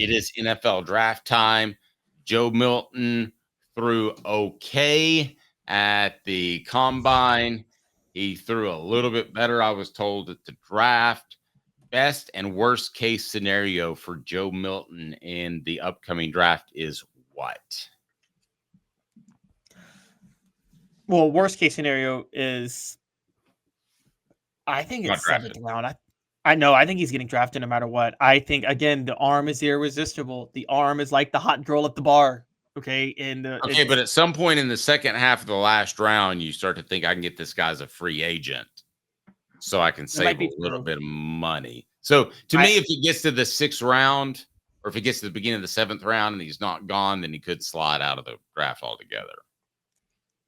It is NFL draft time. Joe Milton threw okay at the combine. He threw a little bit better, I was told, at the draft. Best and worst case scenario for Joe Milton in the upcoming draft is what? Well, worst case scenario is, I think Not it's drafted. 7th round. I know. I think he's getting drafted no matter what. I think, again, the arm is irresistible. The arm is like the hot girl at the bar. Okay. And Okay, but at some point in the second half of the last round, you start to think I can get this guy as a free agent so I can save a little bit of money. So to me, if he gets to the 6th round, or if he gets to the beginning of the 7th round and he's not gone, then he could slide out of the draft altogether.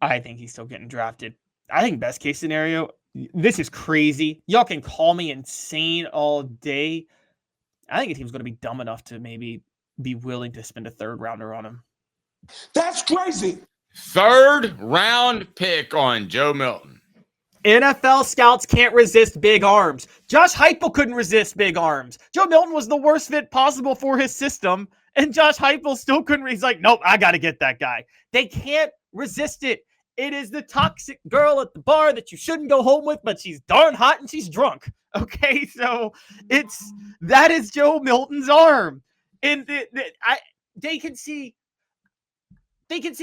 I think he's still getting drafted. I think best case scenario, this is crazy. Y'all can call me insane all day. I think a team's going to be dumb enough to maybe be willing to spend a 3rd rounder on him. That's crazy. 3rd round pick on Joe Milton. NFL scouts can't resist big arms. Josh Heupel couldn't resist big arms. Joe Milton was the worst fit possible for his system, and Josh Heupel still couldn't. He's like, nope, I got to get that guy. They can't resist it. It is the toxic girl at the bar that you shouldn't go home with, but she's darn hot and she's drunk. Okay, so that is Joe Milton's arm, and they can see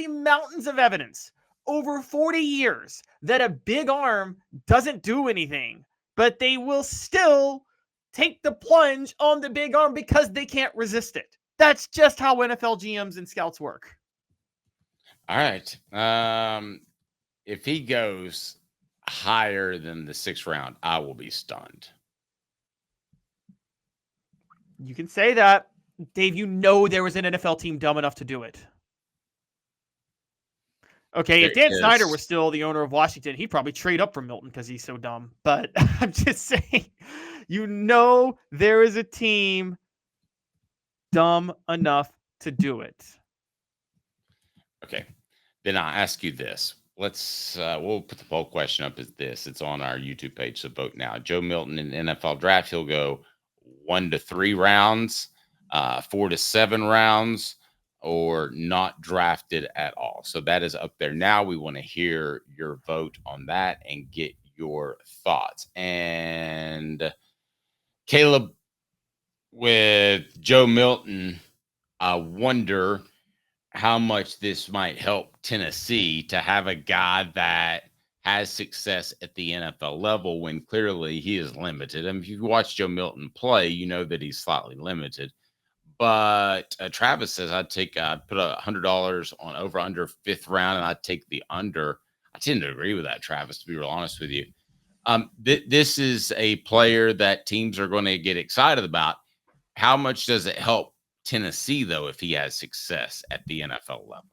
mountains of evidence over 40 years that a big arm doesn't do anything, but they will still take the plunge on the big arm because they can't resist it. That's just how NFL GMs and scouts work. All right. If he goes higher than the 6th round, I will be stunned. You can say that. Dave, you know there was an NFL team dumb enough to do it. Okay, if Dan Snyder was still the owner of Washington, he'd probably trade up for Milton because he's so dumb. But I'm just saying, you know there is a team dumb enough to do it. Okay, then I'll ask you this. We'll put the poll question up as this. It's on our YouTube page, so vote now. Joe Milton in the NFL draft, he'll go 1 to 3 rounds, 4 to 7 rounds, or not drafted at all. So that is up there now. We want to hear your vote on that and get your thoughts. And Caleb, with Joe Milton, I wonder how much this might help Tennessee to have a guy that has success at the NFL level when clearly he is limited. I mean, if you watch Joe Milton play, you know that he's slightly limited. But Travis says I'd put $100 on over under 5th round, and I'd take the under. I tend to agree with that, Travis, to be real honest with you. This is a player that teams are going to get excited about. How much does it help Tennessee, though, if he has success at the NFL level?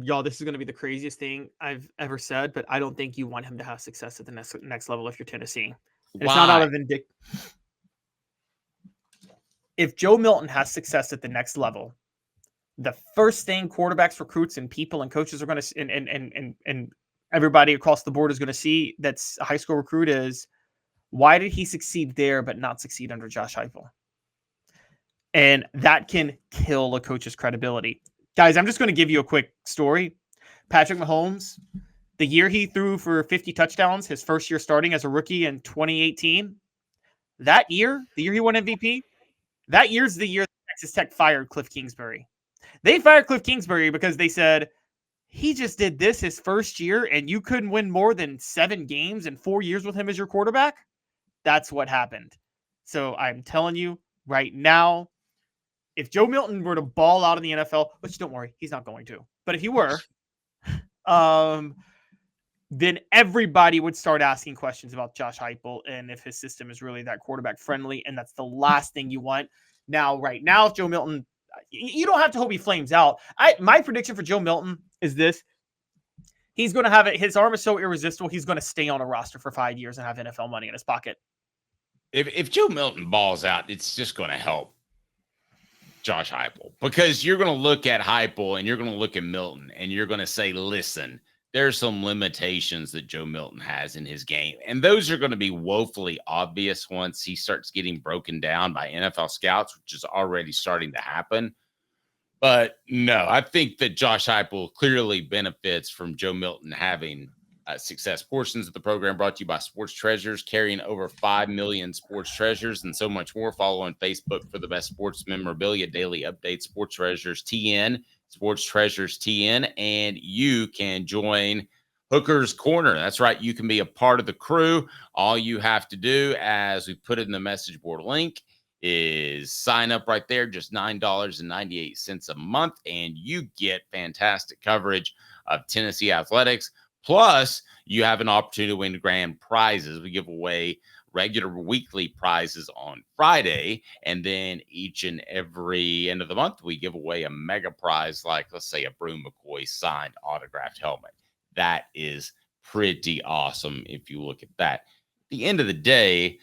Y'all, this is going to be the craziest thing I've ever said, but I don't think you want him to have success at the next level if you're Tennessee. And it's not out of If Joe Milton has success at the next level, the first thing quarterbacks, recruits, and people and coaches are going to, and everybody across the board is going to see that's a high school recruit is, why did he succeed there but not succeed under Josh Heupel? And that can kill a coach's credibility. Guys, I'm just going to give you a quick story. Patrick Mahomes, the year he threw for 50 touchdowns, his first year starting as a rookie in 2018, that year, the year he won MVP, that year's the year Texas Tech fired Cliff Kingsbury. They fired Cliff Kingsbury because they said, he just did this his first year and you couldn't win more than 7 games in 4 years with him as your quarterback? That's what happened. So I'm telling you right now, if Joe Milton were to ball out in the NFL, which don't worry, he's not going to, but if he were, then everybody would start asking questions about Josh Heupel and if his system is really that quarterback friendly. And that's the last thing you want. Now, right now, if Joe Milton, you don't have to hope he flames out. My prediction for Joe Milton is this. He's going to have it. His arm is so irresistible. He's going to stay on a roster for 5 years and have NFL money in his pocket. If Joe Milton balls out, it's just going to help Josh Heupel, because you're going to look at Heupel and you're going to look at Milton and you're going to say, listen, there's some limitations that Joe Milton has in his game. And those are going to be woefully obvious once he starts getting broken down by NFL scouts, which is already starting to happen. But no, I think that Josh Heupel clearly benefits from Joe Milton having success. Portions of the program brought to you by Sports Treasures, carrying over 5 million sports treasures and so much more. Follow on Facebook for the best sports memorabilia, daily updates, Sports Treasures TN, Sports Treasures TN, and you can join Hooker's Corner. That's right. You can be a part of the crew. All you have to do, as we put it in the message board link, is sign up right there, just $9.98 a month, and you get fantastic coverage of Tennessee athletics. Plus, you have an opportunity to win grand prizes. We give away regular weekly prizes on Friday, and then each and every end of the month, we give away a mega prize, like, let's say, a Brew McCoy signed autographed helmet. That is pretty awesome if you look at that. At the end of the day,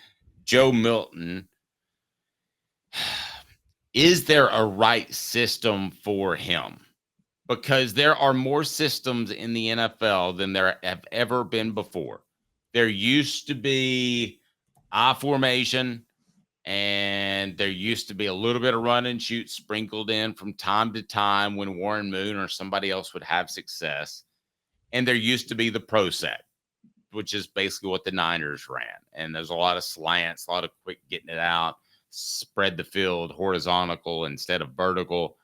Joe Milton, is there a right system for him? Because there are more systems in the NFL than there have ever been before. There used to be I formation, and there used to be a little bit of run and shoot sprinkled in from time to time when Warren Moon or somebody else would have success. And there used to be the pro set, which is basically what the Niners ran. And there's a lot of slants, a lot of quick getting it out, spread the field horizontal instead of vertical.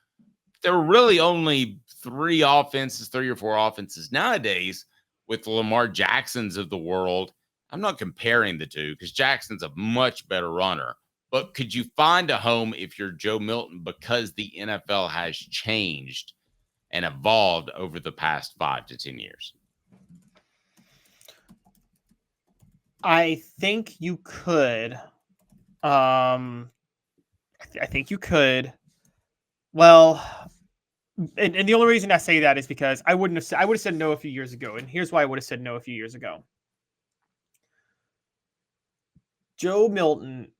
There were really only three or four offenses nowadays with the Lamar Jacksons of the world. I'm not comparing the two because Jackson's a much better runner. But could you find a home if you're Joe Milton, because the NFL has changed and evolved over the past 5 to 10 years? I think you could. I think you could. Well, and the only reason I say that is because I would have said no a few years ago, and here's why I would have said no a few years ago. Joe Milton,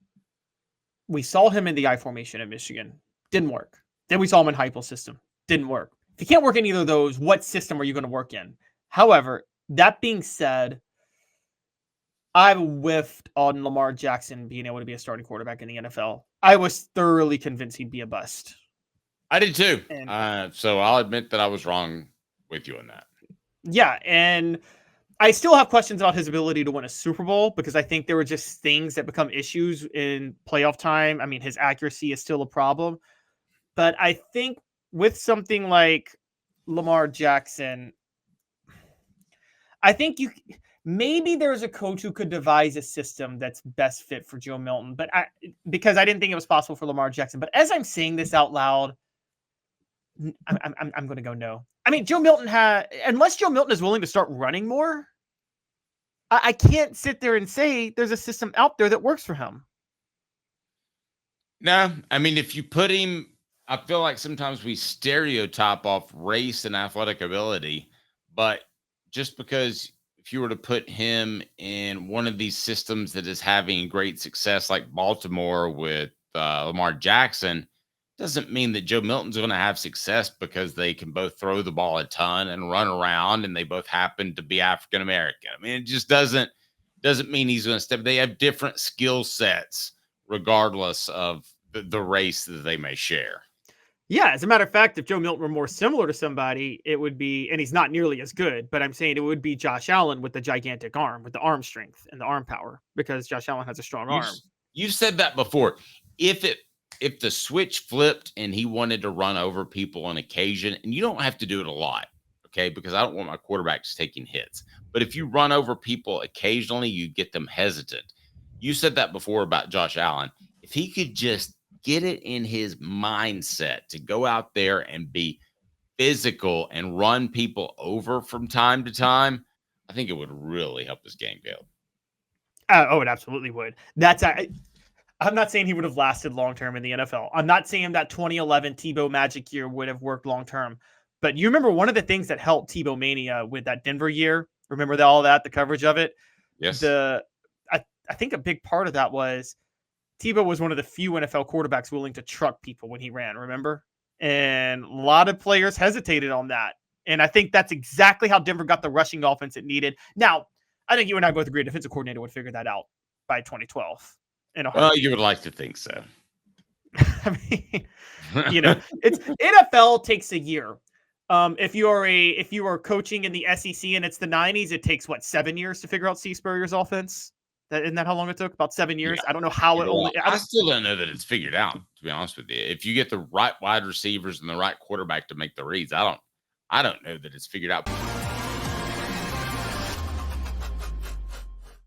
we saw him in the I formation at Michigan, didn't work. Then we saw him in Heupel's system, didn't work. If you can't work in either of those, what system are you going to work in? However, that being said, I've whiffed on Lamar Jackson being able to be a starting quarterback in the NFL. I was thoroughly convinced he'd be a bust. I did too. So I'll admit that I was wrong with you on that. Yeah, and I still have questions about his ability to win a Super Bowl because I think there were just things that become issues in playoff time. I mean, his accuracy is still a problem. But I think with something like Lamar Jackson, I think maybe there's a coach who could devise a system that's best fit for Joe Milton. But because I didn't think it was possible for Lamar Jackson. But as I'm saying this out loud, I'm going to go no. I mean, Joe Milton unless Joe Milton is willing to start running more, I can't sit there and say there's a system out there that works for him. No, I mean, if you put him, I feel like sometimes we stereotype off race and athletic ability, but just because if you were to put him in one of these systems that is having great success, like Baltimore with Lamar Jackson, doesn't mean that Joe Milton's going to have success because they can both throw the ball a ton and run around and they both happen to be African-American. I mean, it just doesn't mean he's going to step. They have different skill sets regardless of the race that they may share. Yeah, as a matter of fact, if Joe Milton were more similar to somebody, it would be, and he's not nearly as good, but I'm saying it would be Josh Allen with the gigantic arm, with the arm strength and the arm power, because Josh Allen has a strong arm. You said that before. If the switch flipped and he wanted to run over people on occasion, and you don't have to do it a lot, okay, because I don't want my quarterbacks taking hits. But if you run over people occasionally, you get them hesitant. You said that before about Josh Allen. If he could just get it in his mindset to go out there and be physical and run people over from time to time, I think it would really help his game go. Oh, it absolutely would. I'm not saying he would have lasted long-term in the NFL. I'm not saying that 2011 Tebow Magic year would have worked long-term. But you remember one of the things that helped Tebow Mania with that Denver year? Remember all that, the coverage of it? Yes. I think a big part of that was Tebow was one of the few NFL quarterbacks willing to truck people when he ran, remember? And a lot of players hesitated on that. And I think that's exactly how Denver got the rushing offense it needed. Now, I think you and I both agree a defensive coordinator would figure that out by 2012. Well, you would like to think so. I mean, it's NFL takes a year. If you are coaching in the SEC and it's the 90s, it takes 7 years to figure out Steve Spurrier's offense. Isn't that how long it took? About 7 years. Yeah. I don't know how it only. I still don't know that it's figured out. To be honest with you, if you get the right wide receivers and the right quarterback to make the reads, I don't know that it's figured out.